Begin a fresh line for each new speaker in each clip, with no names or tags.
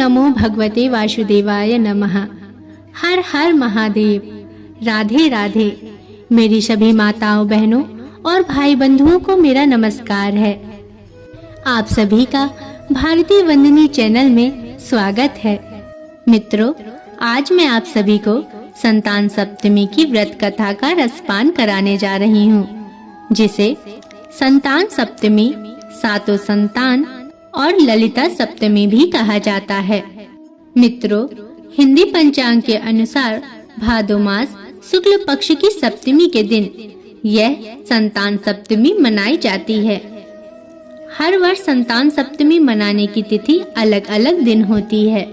नमो भगवते वासुदेवाय नमः। हर हर महादेव। राधे राधे। मेरी सभी माताओं, बहनों और भाई बंधुओं को मेरा नमस्कार है। आप सभी का भारतीय वंदनी चैनल में स्वागत है। मित्रों, आज मैं आप सभी को संतान सप्तमी की व्रत कथा का रसपान कराने जा रही हूँ, जिसे संतान सप्तमी, सातों संतान और ललिता सप्तमी भी कहा जाता है। मित्रों, हिंदी पंचांग के अनुसार भादो मास शुक्ल पक्ष की सप्तमी के दिन यह संतान सप्तमी मनाई जाती है। हर वर्ष संतान सप्तमी मनाने की तिथि अलग अलग दिन होती है।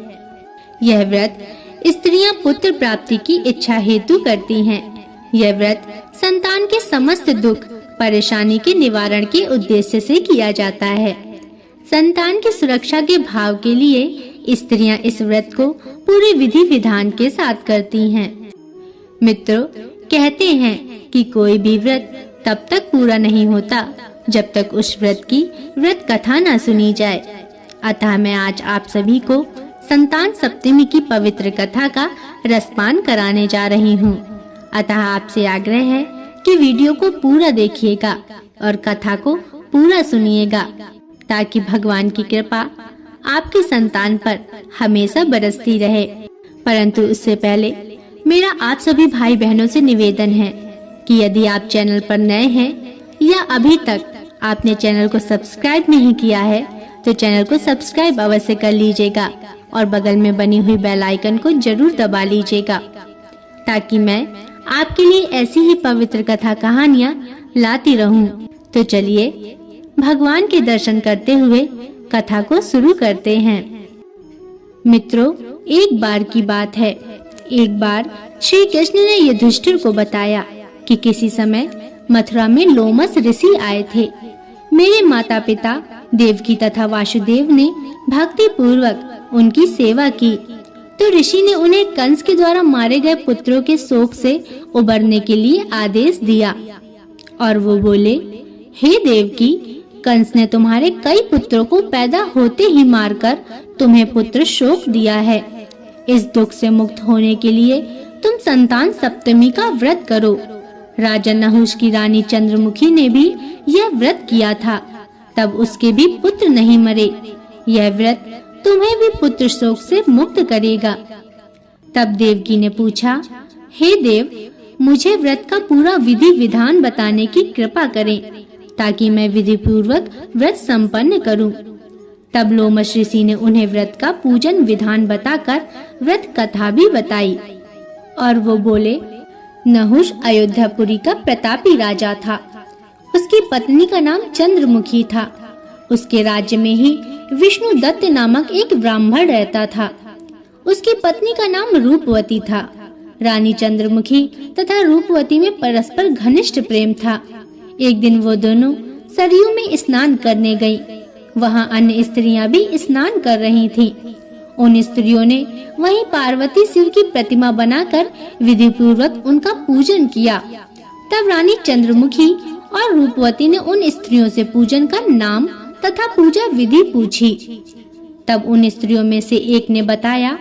यह व्रत स्त्रियां पुत्र प्राप्ति की इच्छा हेतु करती हैं। यह व्रत संतान के समस्त दुख परेशानी के निवारण के उद्देश्य से किया जाता है। संतान की सुरक्षा के भाव के लिए स्त्रियां इस व्रत को पूरे विधि विधान के साथ करती हैं। मित्रों, कहते हैं कि कोई भी व्रत तब तक पूरा नहीं होता जब तक उस व्रत की व्रत कथा न सुनी जाए। अतः मैं आज आप सभी को संतान सप्तमी की पवित्र कथा का रसपान कराने जा रही हूँ। अतः आपसे आग्रह है कि वीडियो को पूरा देखिएगा और कथा को पूरा सुनिएगा, ताकि भगवान की कृपा आपकी संतान पर हमेशा बरसती रहे। परंतु उससे पहले मेरा आप सभी भाई बहनों से निवेदन है कि यदि आप चैनल पर नए हैं या अभी तक आपने चैनल को सब्सक्राइब नहीं किया है, तो चैनल को सब्सक्राइब अवश्य कर लीजिएगा और बगल में बनी हुई बेल आइकन को जरूर दबा लीजिएगा, ताकि मैं आपके लिए ऐसी ही पवित्र कथा कहानियाँ लाती रहूं। तो चलिए भगवान के दर्शन करते हुए कथा को शुरू करते हैं। मित्रों, एक बार की बात है। एक बार श्री कृष्ण ने युधिष्ठिर को बताया कि किसी समय मथुरा में लोमस ऋषि आए थे। मेरे माता पिता देवकी तथा वासुदेव ने भक्ति पूर्वक उनकी सेवा की, तो ऋषि ने उन्हें कंस के द्वारा मारे गए पुत्रों के शोक से उबरने के लिए आदेश दिया। और वो बोले, हे देवकी, कंस ने तुम्हारे कई पुत्रों को पैदा होते ही मारकर तुम्हें पुत्र शोक दिया है। इस दुख से मुक्त होने के लिए तुम संतान सप्तमी का व्रत करो। राजा नहुष की रानी चंद्रमुखी ने भी यह व्रत किया था, तब उसके भी पुत्र नहीं मरे। यह व्रत तुम्हें भी पुत्र शोक से मुक्त करेगा। तब देवकी ने पूछा, हे देव, मुझे व्रत का पूरा विधि विधान बताने की कृपा करें, ताकि मैं विधि पूर्वक व्रत संपन्न करूं। तब लोमस ऋषि ने उन्हें व्रत का पूजन विधान बताकर व्रत कथा भी बताई। और वो बोले, नहुष अयोध्यापुरी का प्रतापी राजा था। उसकी पत्नी का नाम चंद्रमुखी था। उसके राज्य में ही विष्णु दत्त नामक एक ब्राह्मण रहता था। उसकी पत्नी का नाम रूपवती था। रानी चंद्रमुखी तथा रूपवती में परस्पर घनिष्ठ प्रेम था। एक दिन वो दोनों सरयू में स्नान करने गईं। वहां अन्य स्त्रियां भी स्नान कर रही थीं। उन स्त्रियों ने वहीं पार्वती शिव की प्रतिमा बनाकर विधि पूर्वक उनका पूजन किया। तब रानी चंद्रमुखी और रूपवती ने उन स्त्रियों से पूजन का नाम तथा पूजा विधि पूछी। तब उन स्त्रियों में से एक ने बताया,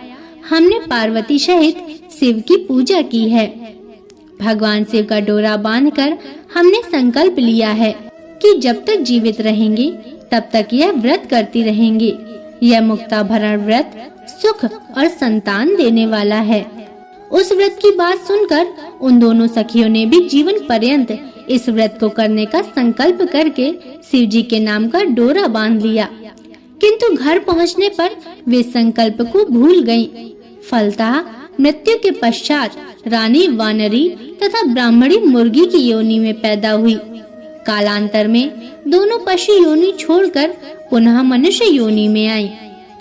हमने पार्वती सहित शिव की पूजा की है। भगवान शिव का डोरा बांधकर हमने संकल्प लिया है कि जब तक जीवित रहेंगे तब तक यह व्रत करती रहेंगे। यह मुक्ता भरण व्रत सुख और संतान देने वाला है। उस व्रत की बात सुनकर उन दोनों सखियों ने भी जीवन पर्यंत इस व्रत को करने का संकल्प करके शिव जी के नाम का डोरा बांध लिया। किंतु घर पहुंचने पर वे संकल्प को भूल गईं। फलतः मृत्यु के पश्चात रानी वानरी तथा ब्राह्मणी मुर्गी की योनि में पैदा हुई। कालांतर में दोनों पशु योनि छोड़कर पुनः मनुष्य योनि में आई।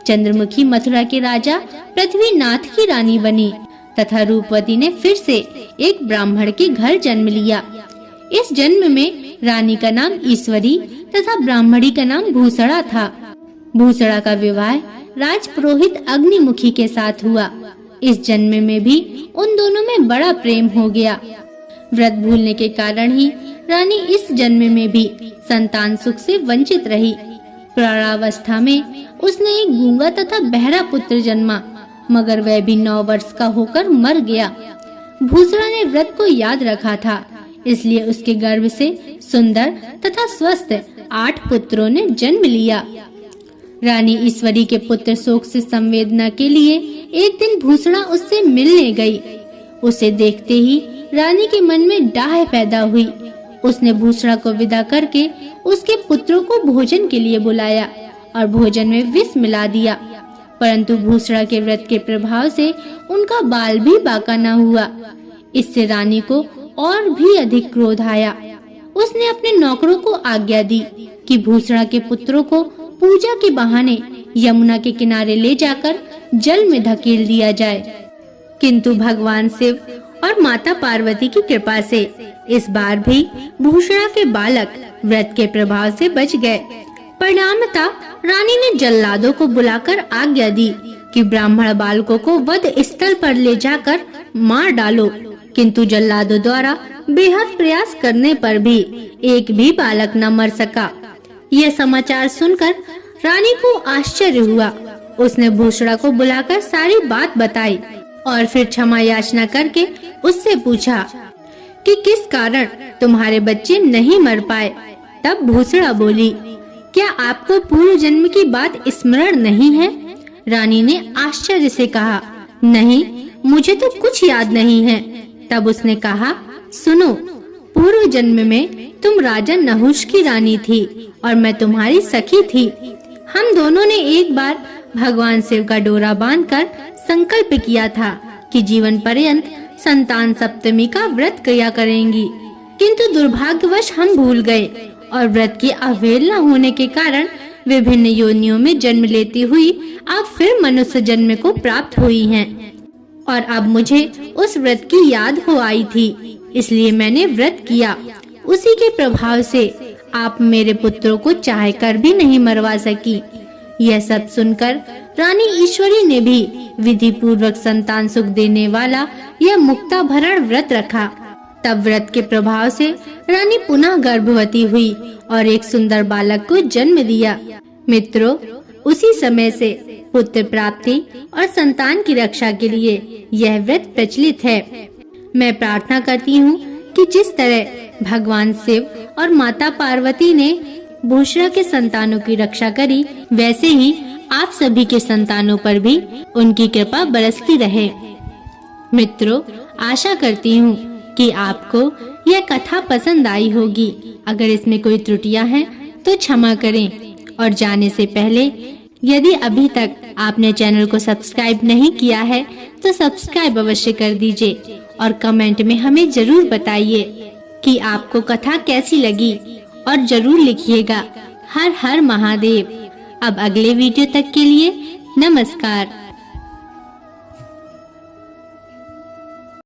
चंद्रमुखी मथुरा के राजा पृथ्वीनाथ की रानी बनी तथा रूपवती ने फिर से एक ब्राह्मण के घर जन्म लिया। इस जन्म में रानी का नाम ईश्वरी तथा ब्राह्मणी का नाम भूषणा था। भूषणा का विवाह राजपुरोहित अग्निमुखी के साथ हुआ। इस जन्म में भी उन दोनों में बड़ा प्रेम हो गया। व्रत भूलने के कारण ही रानी इस जन्म में भी संतान सुख से वंचित रही। प्रौढ़ावस्था में उसने एक गूंगा तथा बहरा पुत्र जन्मा, मगर वह भी 9 वर्ष का होकर मर गया। भूसड़ा ने व्रत को याद रखा था, इसलिए उसके गर्भ से सुंदर तथा स्वस्थ 8 पुत्रों ने जन्म लिया। रानी ईश्वरी के पुत्र शोक से संवेदना के लिए एक दिन भूसड़ा उससे मिलने गई। उसे देखते ही रानी के मन में डाह पैदा हुई। उसने भूसड़ा को विदा करके उसके पुत्रों को भोजन के लिए बुलाया और भोजन में विष मिला दिया, परंतु भूसड़ा के व्रत के प्रभाव से उनका बाल भी बाका न हुआ। इससे रानी को और भी अधिक क्रोध आया। उसने अपने नौकरों को आज्ञा दी कि भूसड़ा के पुत्रों को पूजा के बहाने यमुना के किनारे ले जाकर जल में धकेल दिया जाए, किंतु भगवान शिव और माता पार्वती की कृपा से इस बार भी भूसड़ा के बालक व्रत के प्रभाव से बच गए। परिणामतः रानी ने जल्लादों को बुलाकर आज्ञा दी कि ब्राह्मण बालकों को वध स्थल पर ले जाकर मार डालो, किंतु जल्लादों द्वारा बेहद प्रयास करने पर भी एक भी बालक न मर सका। यह समाचार सुनकर रानी को आश्चर्य हुआ। उसने भूसड़ा को बुलाकर सारी बात बताई और फिर क्षमा याचना करके उससे पूछा कि किस कारण तुम्हारे बच्चे नहीं मर पाए। तब भूसड़ा बोली, क्या आपको पूर्व जन्म की बात स्मरण नहीं है? रानी ने आश्चर्य से कहा, नहीं, मुझे तो कुछ याद नहीं है। तब उसने कहा, सुनो, पूर्व जन्म में तुम राजा नहुष की रानी थी और मैं तुम्हारी सखी थी। हम दोनों ने एक बार भगवान शिव का डोरा बांधकर संकल्प किया था कि जीवन पर्यंत संतान सप्तमी का व्रत किया करेंगी, किंतु दुर्भाग्यवश हम भूल गए और व्रत की अवहेलना होने के कारण विभिन्न योनियों में जन्म लेती हुई अब फिर मनुष्य जन्म को प्राप्त हुई हैं। और अब मुझे उस व्रत की याद हो आई थी, इसलिए मैंने व्रत किया। उसी के प्रभाव से आप मेरे पुत्रों को चाह कर भी नहीं मरवा सकी। यह सब सुनकर रानी ईश्वरी ने भी विधि पूर्वक संतान सुख देने वाला यह मुक्ता भरण व्रत रखा। तब व्रत के प्रभाव से रानी पुनः गर्भवती हुई और एक सुंदर बालक को जन्म दिया। मित्रों, उसी समय से पुत्र प्राप्ति और संतान की रक्षा के लिए यह व्रत प्रचलित है। मैं प्रार्थना करती हूँ कि जिस तरह भगवान शिव और माता पार्वती ने भूसड़ा के संतानों की रक्षा करी, वैसे ही आप सभी के संतानों पर भी उनकी कृपा बरसती रहे। मित्रों, आशा करती हूँ कि आपको यह कथा पसंद आई होगी। अगर इसमें कोई त्रुटियां हैं तो क्षमा करें। और जाने से पहले यदि अभी तक आपने चैनल को सब्सक्राइब नहीं किया है तो सब्सक्राइब अवश्य कर दीजिए और कमेंट में हमें जरूर बताइए कि आपको कथा कैसी लगी और जरूर लिखिएगा। हर हर महादेव। अब अगले वीडियो तक के लिए नमस्कार।